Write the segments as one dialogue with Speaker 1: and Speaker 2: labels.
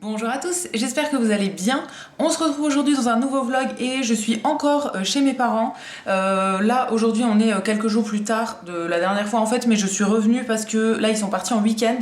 Speaker 1: Bonjour à tous, j'espère que vous allez bien. On se retrouve aujourd'hui dans un nouveau vlog et je suis encore chez mes parents. Là aujourd'hui on est quelques jours plus tard de la dernière fois en fait, mais je suis revenue parce que là ils sont partis en week-end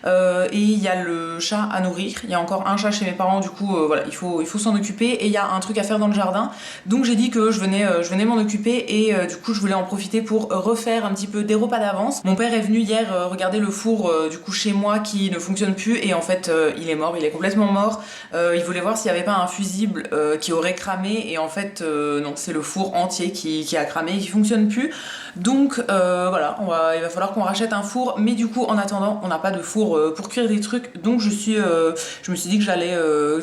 Speaker 1: et il y a le chat à nourrir. Il y a encore un chat chez mes parents, du coup voilà, il faut s'en occuper et il y a un truc à faire dans le jardin. Donc j'ai dit que je venais m'en occuper et du coup je voulais en profiter pour refaire un petit peu des repas d'avance. Mon père est venu hier regarder le four du coup chez moi qui ne fonctionne plus et en fait il est mort, il est complètement mort. Il voulait voir s'il n'y avait pas un fusible qui aurait cramé et en fait non, c'est le four entier qui a cramé et qui fonctionne plus. Donc voilà, il va falloir qu'on rachète un four, mais du coup en attendant on n'a pas de four pour cuire des trucs, donc je me suis dit que j'allais,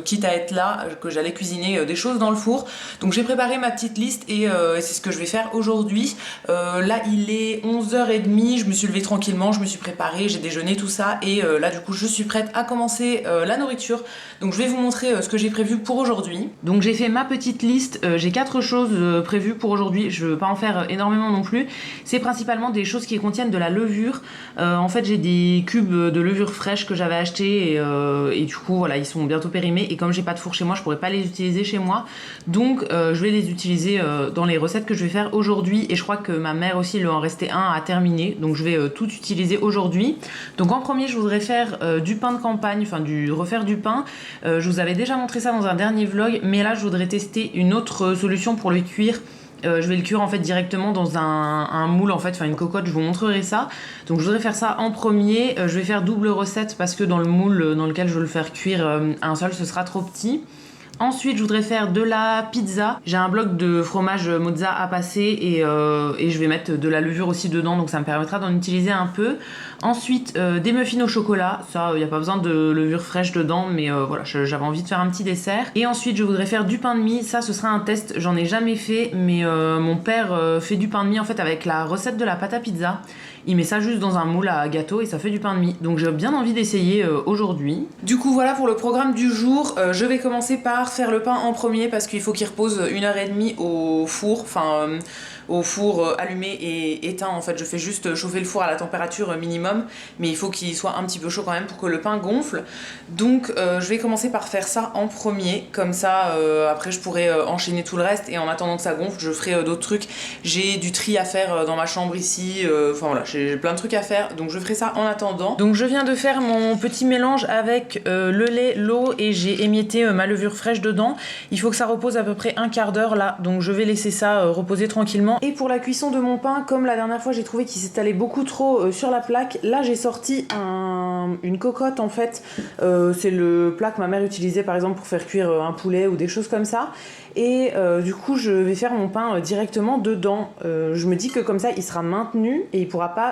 Speaker 1: quitte à être là, que j'allais cuisiner des choses dans le four. Donc j'ai préparé ma petite liste et c'est ce que je vais faire aujourd'hui. Là il est 11h30, je me suis levée tranquillement, je me suis préparée, j'ai déjeuné tout ça et là du coup je suis prête à commencer la nourriture. Donc je vais vous montrer ce que j'ai prévu pour aujourd'hui. Donc j'ai fait ma petite liste, j'ai 4 choses prévues pour aujourd'hui, je veux pas en faire énormément non plus. C'est principalement des choses qui contiennent de la levure. En fait j'ai des cubes de levure fraîche que j'avais acheté et du coup voilà, ils sont bientôt périmés et comme j'ai pas de four chez moi, je pourrais pas les utiliser chez moi. Donc je vais les utiliser dans les recettes que je vais faire aujourd'hui et je crois que ma mère aussi lui en restait un à terminer. Donc je vais tout utiliser aujourd'hui. Donc en premier je voudrais faire du pain de campagne, enfin refaire du pain. Je vous avais déjà montré ça dans un dernier vlog, mais là je voudrais tester une autre solution pour le cuire. Je vais le cuire en fait directement dans un moule en fait, enfin une cocotte, je vous montrerai ça. Donc je voudrais faire ça en premier. Je vais faire double recette parce que dans le moule dans lequel je veux le faire cuire un seul ce sera trop petit. Ensuite, je voudrais faire de la pizza. J'ai un bloc de fromage mozza à passer et je vais mettre de la levure aussi dedans, donc ça me permettra d'en utiliser un peu. Ensuite, des muffins au chocolat. Ça, il n'y a pas besoin de levure fraîche dedans, mais voilà, j'avais envie de faire un petit dessert. Et ensuite, je voudrais faire du pain de mie. Ça, ce sera un test. J'en ai jamais fait, mais mon père fait du pain de mie en fait avec la recette de la pâte à pizza. Il met ça juste dans un moule à gâteau et ça fait du pain de mie. Donc j'ai bien envie d'essayer aujourd'hui. Du coup voilà pour le programme du jour. Je vais commencer par faire le pain en premier parce qu'il faut qu'il repose 1h30 au four. Au four allumé et éteint en fait. Je fais juste chauffer le four à la température minimum. Mais il faut qu'il soit un petit peu chaud quand même pour que le pain gonfle. Donc je vais commencer par faire ça en premier. Comme ça après je pourrai enchaîner tout le reste. Et en attendant que ça gonfle je ferai d'autres trucs. J'ai du tri à faire dans ma chambre ici. Enfin voilà, j'ai plein de trucs à faire, donc je ferai ça en attendant. Donc je viens de faire mon petit mélange avec le lait, l'eau et j'ai émietté ma levure fraîche dedans. Il faut que ça repose à peu près un quart d'heure là, donc je vais laisser ça reposer tranquillement. Et pour la cuisson de mon pain, comme la dernière fois j'ai trouvé qu'il s'étalait beaucoup trop sur la plaque, là j'ai sorti une cocotte en fait. C'est le plat que ma mère utilisait par exemple pour faire cuire un poulet ou des choses comme ça. Et du coup je vais faire mon pain directement dedans. Je me dis que comme ça il sera maintenu et il pourra pas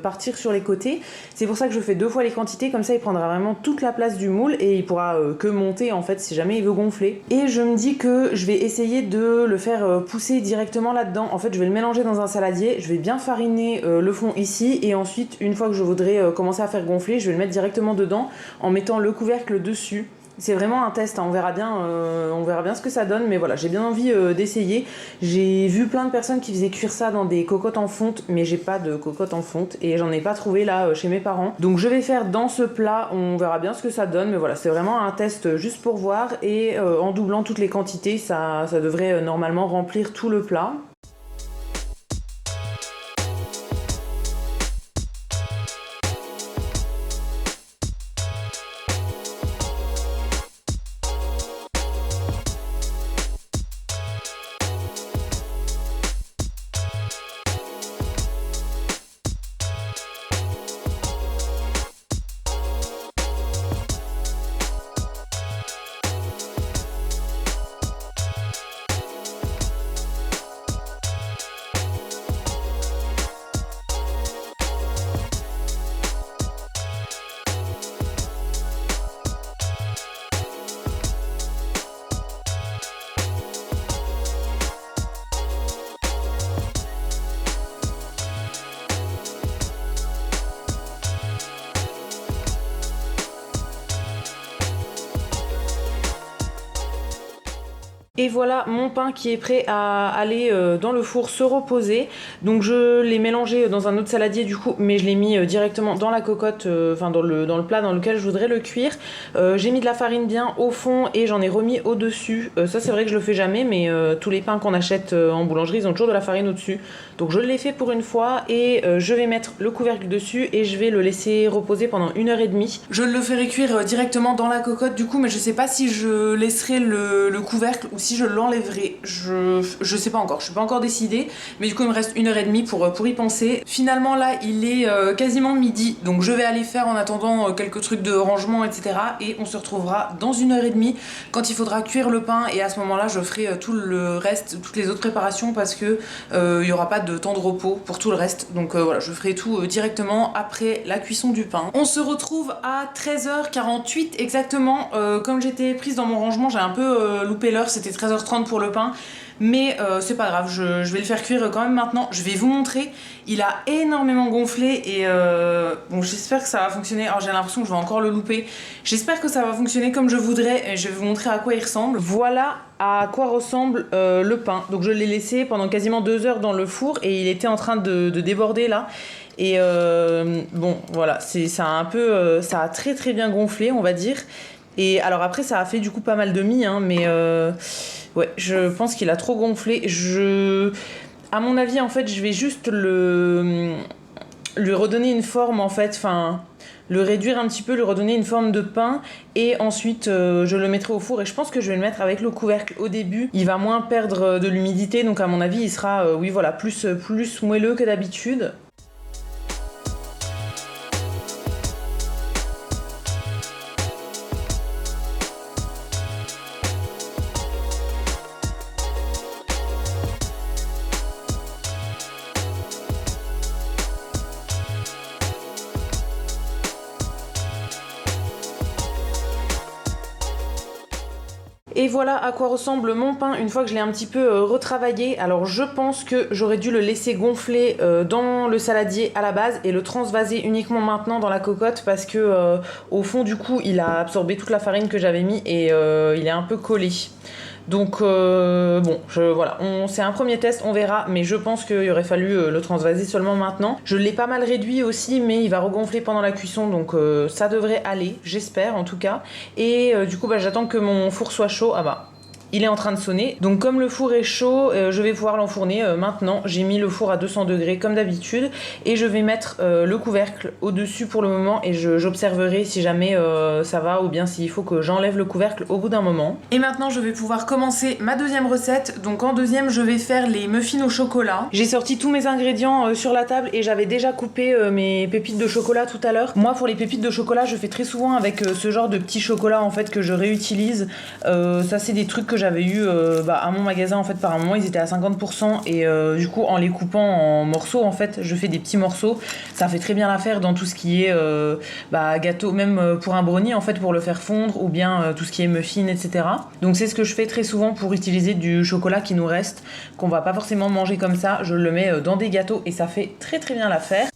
Speaker 1: partir sur les côtés. C'est pour ça que je fais 2 fois les quantités, comme ça il prendra vraiment toute la place du moule et il pourra que monter en fait si jamais il veut gonfler. Et je me dis que je vais essayer de le faire pousser directement là-dedans. En fait je vais le mélanger dans un saladier, je vais bien fariner le fond ici et ensuite une fois que je voudrais commencer à faire gonfler, je vais le mettre directement dedans en mettant le couvercle dessus. C'est vraiment un test, hein. On verra bien ce que ça donne, mais voilà, j'ai bien envie d'essayer. J'ai vu plein de personnes qui faisaient cuire ça dans des cocottes en fonte, mais j'ai pas de cocotte en fonte et j'en ai pas trouvé là chez mes parents. Donc je vais faire dans ce plat, on verra bien ce que ça donne, mais voilà, c'est vraiment un test juste pour voir et en doublant toutes les quantités, ça devrait normalement remplir tout le plat. Et voilà mon pain qui est prêt à aller dans le four se reposer. Donc je l'ai mélangé dans un autre saladier du coup, mais je l'ai mis directement dans la cocotte, enfin dans le plat dans lequel je voudrais le cuire. J'ai mis de la farine bien au fond et j'en ai remis au-dessus. Ça c'est vrai que je le fais jamais, mais tous les pains qu'on achète en boulangerie, ils ont toujours de la farine au-dessus. Donc je l'ai fait pour une fois et je vais mettre le couvercle dessus et je vais le laisser reposer pendant 1h30. Je le ferai cuire directement dans la cocotte du coup, mais je sais pas si je laisserai le couvercle ou si je l'enlèverai. Je sais pas encore, je suis pas encore décidée, mais du coup il me reste 1h30 pour y penser. Finalement là il est quasiment midi, donc je vais aller faire en attendant quelques trucs de rangement etc. Et on se retrouvera dans 1h30 quand il faudra cuire le pain, et à ce moment là je ferai tout le reste, toutes les autres préparations, parce que il y aura pas de temps de repos pour tout le reste. Donc voilà, je ferai tout directement après la cuisson du pain. On se retrouve à 13h48 exactement. Comme j'étais prise dans mon rangement, j'ai un peu loupé l'heure, c'était 13h30 pour le pain. Mais c'est pas grave, je vais le faire cuire quand même maintenant. Je vais vous montrer, il a énormément gonflé et bon, j'espère que ça va fonctionner. Alors j'ai l'impression que je vais encore le louper. J'espère que ça va fonctionner comme je voudrais et je vais vous montrer à quoi il ressemble. Voilà à quoi ressemble le pain. Donc je l'ai laissé pendant quasiment 2 heures dans le four et il était en train de déborder là. Et bon voilà, ça a très très bien gonflé on va dire. Et alors après ça a fait du coup pas mal de mie hein, mais ouais, je pense qu'il a trop gonflé. À mon avis en fait je vais juste lui redonner une forme en fait, enfin le réduire un petit peu, lui redonner une forme de pain et ensuite je le mettrai au four et je pense que je vais le mettre avec le couvercle au début. Il va moins perdre de l'humidité donc à mon avis il sera oui voilà plus moelleux que d'habitude. Et voilà à quoi ressemble mon pain une fois que je l'ai un petit peu retravaillé. Alors je pense que j'aurais dû le laisser gonfler dans le saladier à la base et le transvaser uniquement maintenant dans la cocotte parce que au fond du coup il a absorbé toute la farine que j'avais mis et il est un peu collé. Donc bon, voilà, c'est un premier test, on verra, mais je pense qu'il aurait fallu le transvaser seulement maintenant. Je l'ai pas mal réduit aussi, mais il va regonfler pendant la cuisson, donc ça devrait aller, j'espère en tout cas. Et du coup, j'attends que mon four soit chaud. Ah bah, il est en train de sonner. Donc comme le four est chaud, je vais pouvoir l'enfourner maintenant. J'ai mis le four à 200 degrés comme d'habitude et je vais mettre le couvercle au-dessus pour le moment et j'observerai si jamais ça va ou bien s'il faut que j'enlève le couvercle au bout d'un moment. Et maintenant je vais pouvoir commencer ma deuxième recette. Donc en deuxième je vais faire les muffins au chocolat. J'ai sorti tous mes ingrédients sur la table et j'avais déjà coupé mes pépites de chocolat tout à l'heure. Moi pour les pépites de chocolat je fais très souvent avec ce genre de petits chocolats en fait que je réutilise. Ça c'est des trucs que j'avais eu à mon magasin en fait par un moment ils étaient à 50% et du coup en les coupant en morceaux en fait je fais des petits morceaux, ça fait très bien l'affaire dans tout ce qui est gâteau, même pour un brownie en fait pour le faire fondre ou bien tout ce qui est muffin etc. Donc c'est ce que je fais très souvent pour utiliser du chocolat qui nous reste, qu'on va pas forcément manger comme ça, je le mets dans des gâteaux et ça fait très très bien l'affaire.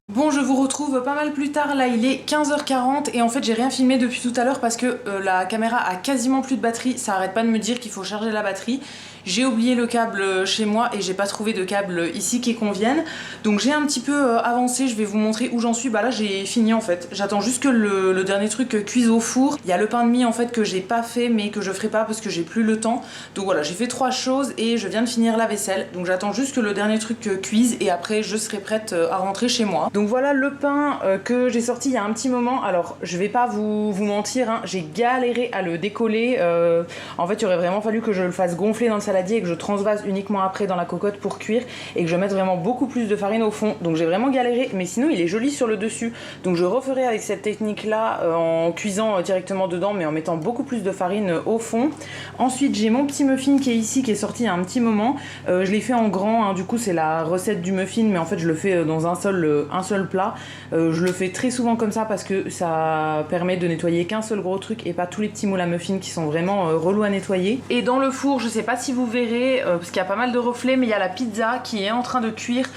Speaker 1: Bon, je vous retrouve pas mal plus tard, là il est 15h40 et en fait j'ai rien filmé depuis tout à l'heure parce que la caméra a quasiment plus de batterie, ça arrête pas de me dire qu'il faut charger la batterie. J'ai oublié le câble chez moi et j'ai pas trouvé de câble ici qui convienne. Donc j'ai un petit peu avancé, je vais vous montrer où j'en suis. Bah là j'ai fini en fait. J'attends juste que le dernier truc cuise au four. Il y a le pain de mie en fait que j'ai pas fait mais que je ferai pas parce que j'ai plus le temps. Donc voilà, j'ai fait 3 choses et je viens de finir la vaisselle. Donc j'attends juste que le dernier truc cuise et après je serai prête à rentrer chez moi. Donc voilà le pain que j'ai sorti il y a un petit moment. Alors je vais pas vous mentir, hein, j'ai galéré à le décoller. En fait il aurait vraiment fallu que je le fasse gonfler dans le saladier et que je transvase uniquement après dans la cocotte pour cuire et que je mette vraiment beaucoup plus de farine au fond. Donc j'ai vraiment galéré, mais sinon il est joli sur le dessus. Donc je referai avec cette technique là en cuisant directement dedans mais en mettant beaucoup plus de farine au fond. Ensuite j'ai mon petit muffin qui est ici, qui est sorti il y a un petit moment. Je l'ai fait en grand, hein, du coup c'est la recette du muffin, mais en fait je le fais dans un seul plat. Je le fais très souvent comme ça parce que ça permet de nettoyer qu'un seul gros truc et pas tous les petits moules à muffins qui sont vraiment relous à nettoyer. Et dans le four, je sais pas si vous verrez parce qu'il y a pas mal de reflets, mais il y a la pizza qui est en train de cuire.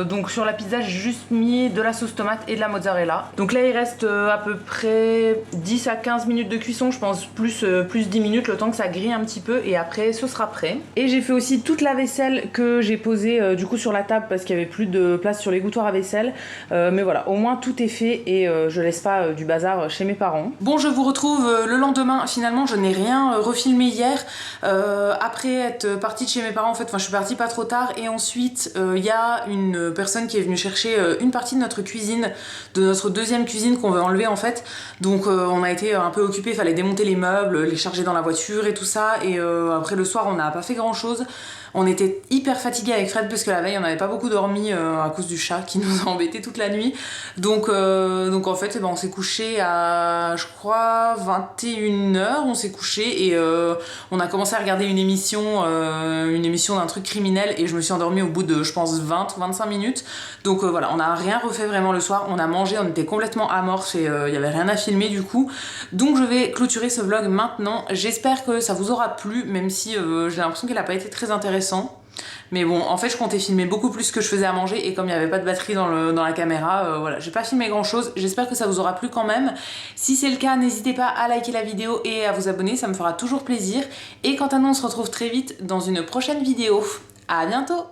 Speaker 1: Donc sur la pizza j'ai juste mis de la sauce tomate et de la mozzarella. Donc là il reste à peu près 10 à 15 minutes de cuisson, je pense plus 10 minutes, le temps que ça grille un petit peu et après ce sera prêt. Et j'ai fait aussi toute la vaisselle que j'ai posée du coup sur la table parce qu'il y avait plus de place sur l'égouttoir à vaisselle. Mais voilà, au moins tout est fait et je laisse pas du bazar chez mes parents. Bon, je vous retrouve le lendemain. Finalement je n'ai rien refilmé hier après être partie de chez mes parents en fait. Enfin je suis partie pas trop tard et ensuite il y a une personne qui est venue chercher une partie de notre cuisine, de notre deuxième cuisine qu'on veut enlever en fait. Donc on a été un peu occupés, il fallait démonter les meubles, les charger dans la voiture et tout ça. Et après le soir on n'a pas fait grand chose. On était hyper fatigués avec Fred parce que la veille on n'avait pas beaucoup dormi à cause du chat qui nous a embêtés toute la nuit. Donc en fait on s'est couché à je crois 21h, on s'est couché et on a commencé à regarder une émission d'un truc criminel et je me suis endormie au bout de je pense 20 ou 25 minutes. Donc voilà, on n'a rien refait vraiment le soir, on a mangé, on était complètement amorphes et il n'y avait rien à filmer du coup. Donc je vais clôturer ce vlog maintenant. J'espère que ça vous aura plu, même si j'ai l'impression qu'il n'a pas été très intéressant. Mais bon, en fait je comptais filmer beaucoup plus que je faisais à manger et comme il n'y avait pas de batterie dans la caméra, voilà, j'ai pas filmé grand chose. J'espère que ça vous aura plu quand même. Si c'est le cas, n'hésitez pas à liker la vidéo et à vous abonner, ça me fera toujours plaisir. Et quant à nous, on se retrouve très vite dans une prochaine vidéo. À bientôt!